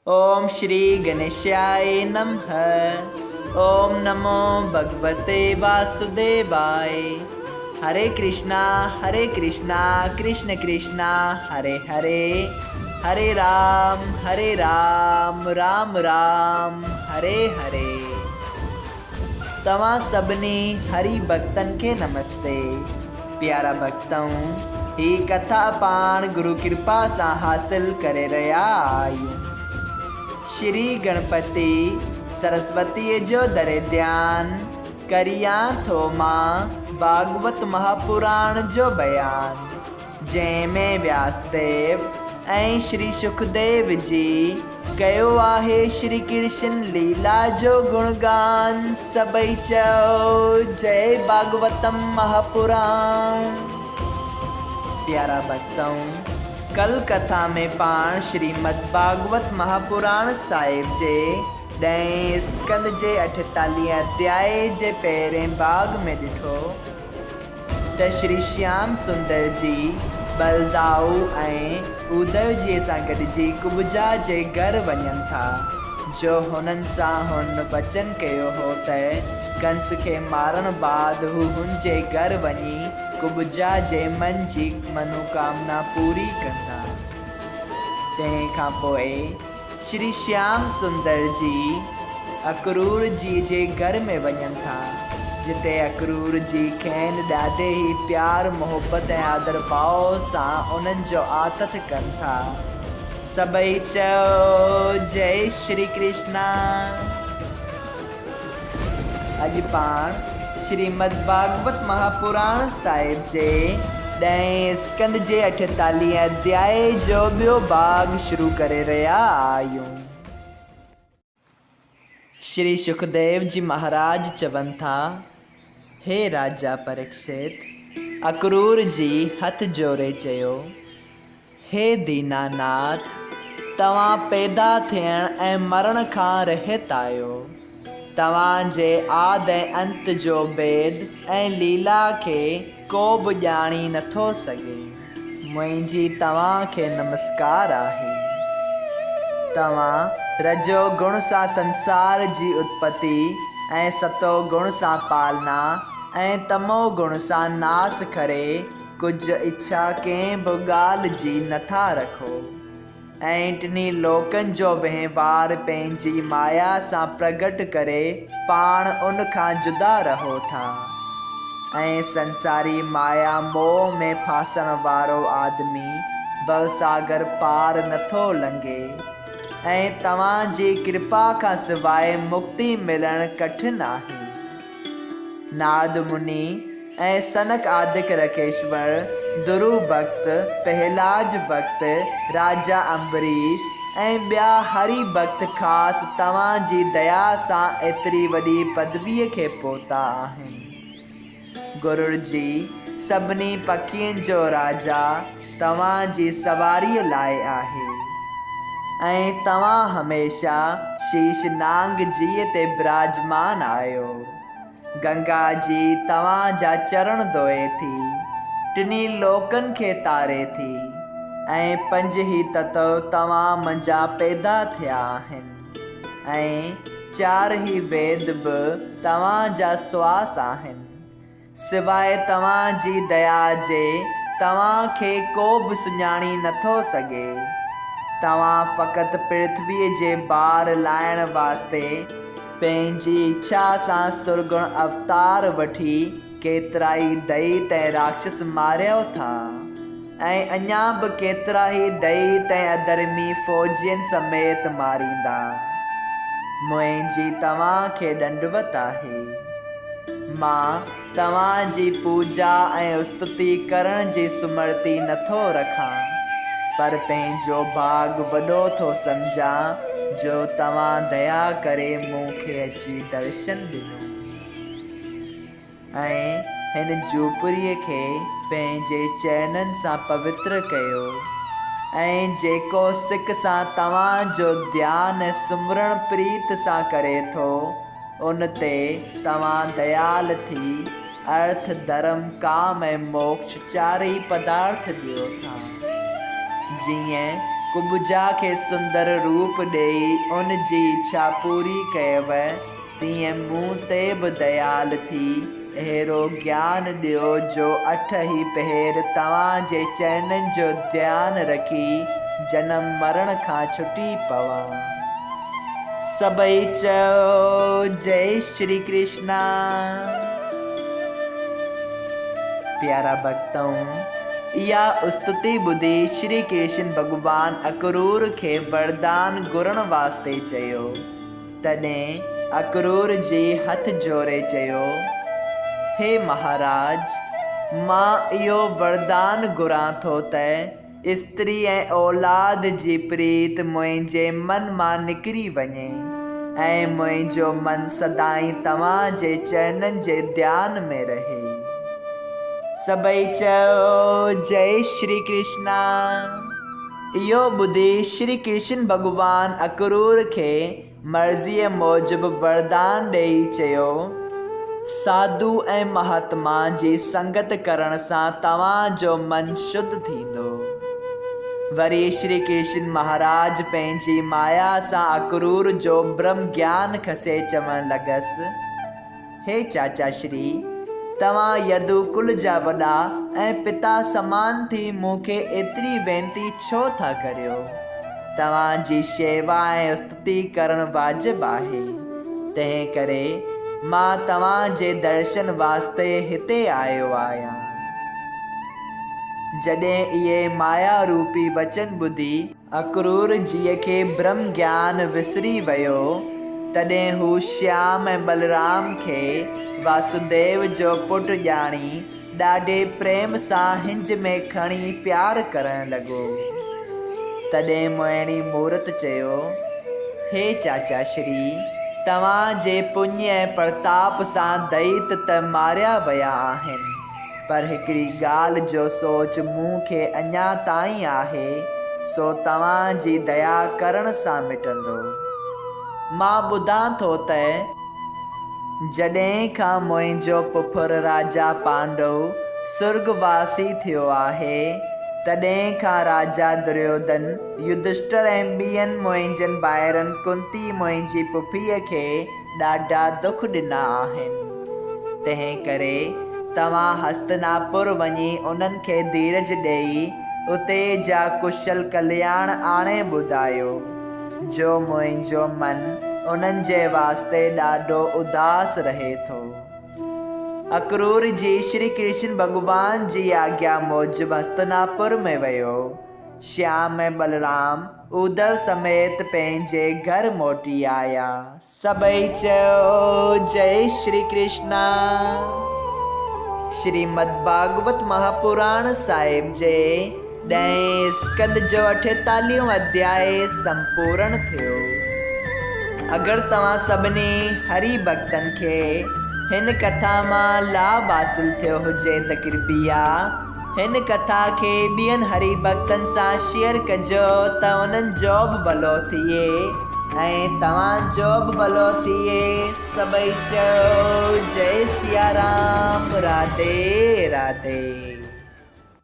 ओम श्री गणेशाय नमः। ओम नमो भगवते वासुदेवाय। हरे कृष्णा कृष्ण कृष्णा हरे हरे, हरे राम राम राम हरे हरे। तव्हां सभिनी हरि भक्तन के नमस्ते। प्यारा भक्तों, ही कथा पाण गुरु कृपा से हासिल करे रहा आहियूं। श्री गणपति सरस्वती जो दरे ध्यान करिया थो मां भागवत महापुराण जो बयान, जंहिंमें व्यासदेव ऐं श्री सुखदेव जी कयो आहे श्री कृष्ण लीला जो गुणगान। सभई चओ जय भागवतम महापुराण। प्यारा भक्तों, कल कथा में पाण श्रीमद् भागवत महापुराण साहिब जे 10 स्कंद जे 48 अध्याय जे पहिरें भाग में ॾिठो त श्री श्याम सुंदर जी बलदाऊ ऐं उद्धव जी सां गॾिजी कुब्जा जे घर वञनि था, जो हुननि सां हुन वचन कयो हो त कंस खे मारण बाद हू हुन जे घर वञी कुब्जा जे मन जी मनोकामना पूरी कंदा। तंहिंखां पोइ श्री श्याम सुंदर जी अक्रूर जी जे घर में वञनि था, जिते अक्रूर जी खेनि ॾाढे ई प्यार मोहब्बत ऐं आदर भाव सां उन्हनि जो आतिथ्य कनि था। सभई चओ जय श्री कृष्णा। अॼु पाण श्रीमद् भागवत महापुराण साहिब जे 10 स्कंद जे 48 अध्याय जो ॿियो भाग शुरू करे रहिया आहियूं। श्री सुखदेव जी महाराज चवनि था, हे राजा परीक्षित, अक्रूर जी हथ जोड़े चयो, हे दीनानाथ, तव्हां पैदा थियण ऐं मरण खां रहित आहियो। तव्हां जे आदि ऐं अंत जो भेद ऐं लीला खे को बि ॼाणी नथो सघे। मुंहिंजी तव्हां खे नमस्कार आहे। तव्हां रजो गुण सां संसार जी उत्पत्ति ऐं सतो गुण सां पालना ऐं तमो गुण सां नास करे कुझु इच्छा कंहिं बि ॻाल्हि जी नथा रखो, ऐं टिनी लोकनि जो वहिंवार पंहिंजी माया सां प्रगट करे पाण उन खां जुदा रहो था, ऐं संसारी माया मोह में फासण वारो आदमी भवसागर पार नथो लंघे, ऐं तव्हां जी कृपा खां सवाइ मुक्ति मिलणु कठिन आहे। नारद मुनि ऐं सनक आदिक रकेश्वर, दुरु भक्त, पहलाज भक्त, राजा अम्बरीश ऐं ॿिया हरि भक्त ख़ासि तव्हां जी दया सां एतिरी वॾी पदवीअ खे पहुता आहिनि। गुरू जी सभिनी पखियुनि जो राजा तव्हां जी सवारीअ लाइ आहे, ऐं तव्हां हमेशह शीश नांग जीअ ते विराजमान आहियो। गंगा जी तव्हां जा चरण धोए थी, टिनी लोकनि खे तारे थी, ऐं 5 ई तत्व तव्हां मंझां पैदा थिया आहिनि, ऐं 4 ई वेद बि तव्हां जा श्वास आहिनि। सिवाइ तव्हां जी दया जे तव्हां खे को बि सुञाणी नथो सघे। तव्हां फ़क़ति पृथ्वीअ जे भार लाहिण वास्ते पंहिंजी इच्छा सां सुरगुण अवतार वठी केतिरा ई दैत ऐं राक्षस मारियो था, ऐं अञा बि केतिरा ई दैत ऐं अधर्मी फ़ौजियुनि समेत मारींदा। मुंहिंजी तव्हां खे दंडवत आहे। मां तव्हां जी पूजा ऐं स्तुति करण जी सुमरती नथो रखां, पर पंहिंजो भाग वॾो थो सम्झां जो तव्हां दया करे मूंखे अची दर्शन ॾिनो, ऐं हिन झूपड़ीअ खे पंहिंजे चरणनि सां पवित्र कयो, ऐं जेको सिक सां तव्हां जो ध्यानु ऐं सुमरण प्रीत सां करे थो, उन ते तव्हां दयाल थी अर्थ, धर्म, काम ऐं मोक्ष 4 ई पदार्थ ॾियो था। जीअं कुबजा खे सुंदर रूप ॾेई उन जी इच्छा पूरी कयव, तीअं मूं ते बि दयाल थी अहिड़ो ज्ञान ॾियो जो 8 ई पहर तव्हांजे चरणनि जो ध्यानु रखी जनम मरण खां छुटी पवां। सभई चयो जय श्री कृष्णा। प्यारा भक्तों, इहा स्तुति ॿुधी श्री कृष्ण भॻवान अक्रूर खे वरदान घुरण वास्ते चयो। तॾहिं अक्रूर जी हथ जोड़े चयो, हे महाराज, मां इहो वरदान घुरां थो त स्त्री ऐं औलाद जी प्रीत मुंहिंजे मन मां निकिरी वञे ऐं मुंहिंजो मन सदाईं तव्हांजे चरणनि जे ध्यान में रहे। सभई चयो जय श्री कृष्णा। इहो ॿुधी श्री कृष्ण भॻवान अक्रूर खे मर्ज़ीअ मूजिबि वरदान ॾेई चयो, साधु ऐं महात्मा जी संगत करण सां तव्हांजो मन शुद्ध थींदो। वरी श्री कृष्ण महाराज पंहिंजी माया सां अक्रूर जो ब्रह्म ज्ञान खसे चवण लॻसि, हे चाचा श्री, तव्हां यदुकुल जा वॾा ऐं पिता समान थी मूंखे एतिरी वेनती छो था करियो? तव्हांजी शेवा ऐं स्तुति करण वाजिबु आहे। तंहिं करे मां तव्हांजे दर्शन वास्ते हिते आयो आहियां। जॾहिं इहे माया रूपी वचन ॿुधी अक्रूर जीअ खे ब्रह्म ज्ञान विसरी वियो, तॾहिं हू श्याम ऐं बलराम खे वासुदेव जो पुटु ॼाणी ॾाढे प्रेम सां हिंज में खणी प्यार करण लॻो। तॾहिं मोहिणी मूरत चयो, हे चाचा श्री, तव्हांजे पुण्य ऐं प्रताप सां दैत त मारिया विया आहिनि, पर हिकिड़ी ॻाल्हि जो सोच मूंखे अञा ताईं आहे, सो तव्हांजी दया करण सां मिटंदो। मां ॿुधां थो त जॾहिं खां मुंहिंजो पुफर राजा पांडव स्वर्गवासी थियो आहे, तॾहिं खां राजा दुर्योधन, युधिष्ठिर ऐं ॿियनि मुंहिंजनि भाइरनि कुंती मुंहिंजी पुफीअ खे ॾाढा दुख ॾिना आहिनि। तंहिं करे तव्हां हस्तिनापुर वञी उन्हनि खे धीरज ॾेई उते जा कुशल कल्याण आणे ॿुधायो, जो मुंहिंजो मन उन्हनि जे वास्ते ॾाढो उदास रहे थो। अक्रूर जी श्री कृष्ण भॻवान जी आज्ञा मूजिबि हस्तिनापुर में वियो। श्याम ऐं बलराम उद्धव समेत पंहिंजे घर मोटी आया। सभई चयो जय श्री कृष्णा। श्रीमद् भागवत महापुराण साहिब जे 10 स्कंद जो 48 अध्याय संपूर्ण थियो। अगर तव्हां सभिनी हरि भक्तन खे हिन कथा मां लाभ हासिल थियो हुजे त कृपया हिन कथा खे ॿियनि हरि भक्तन सां शेयर कजो त उन्हनि जो बि भलो थिए ऐं तव्हांजो बि भलो थिए। सभई चयो जय सिया राम। राधे राधे।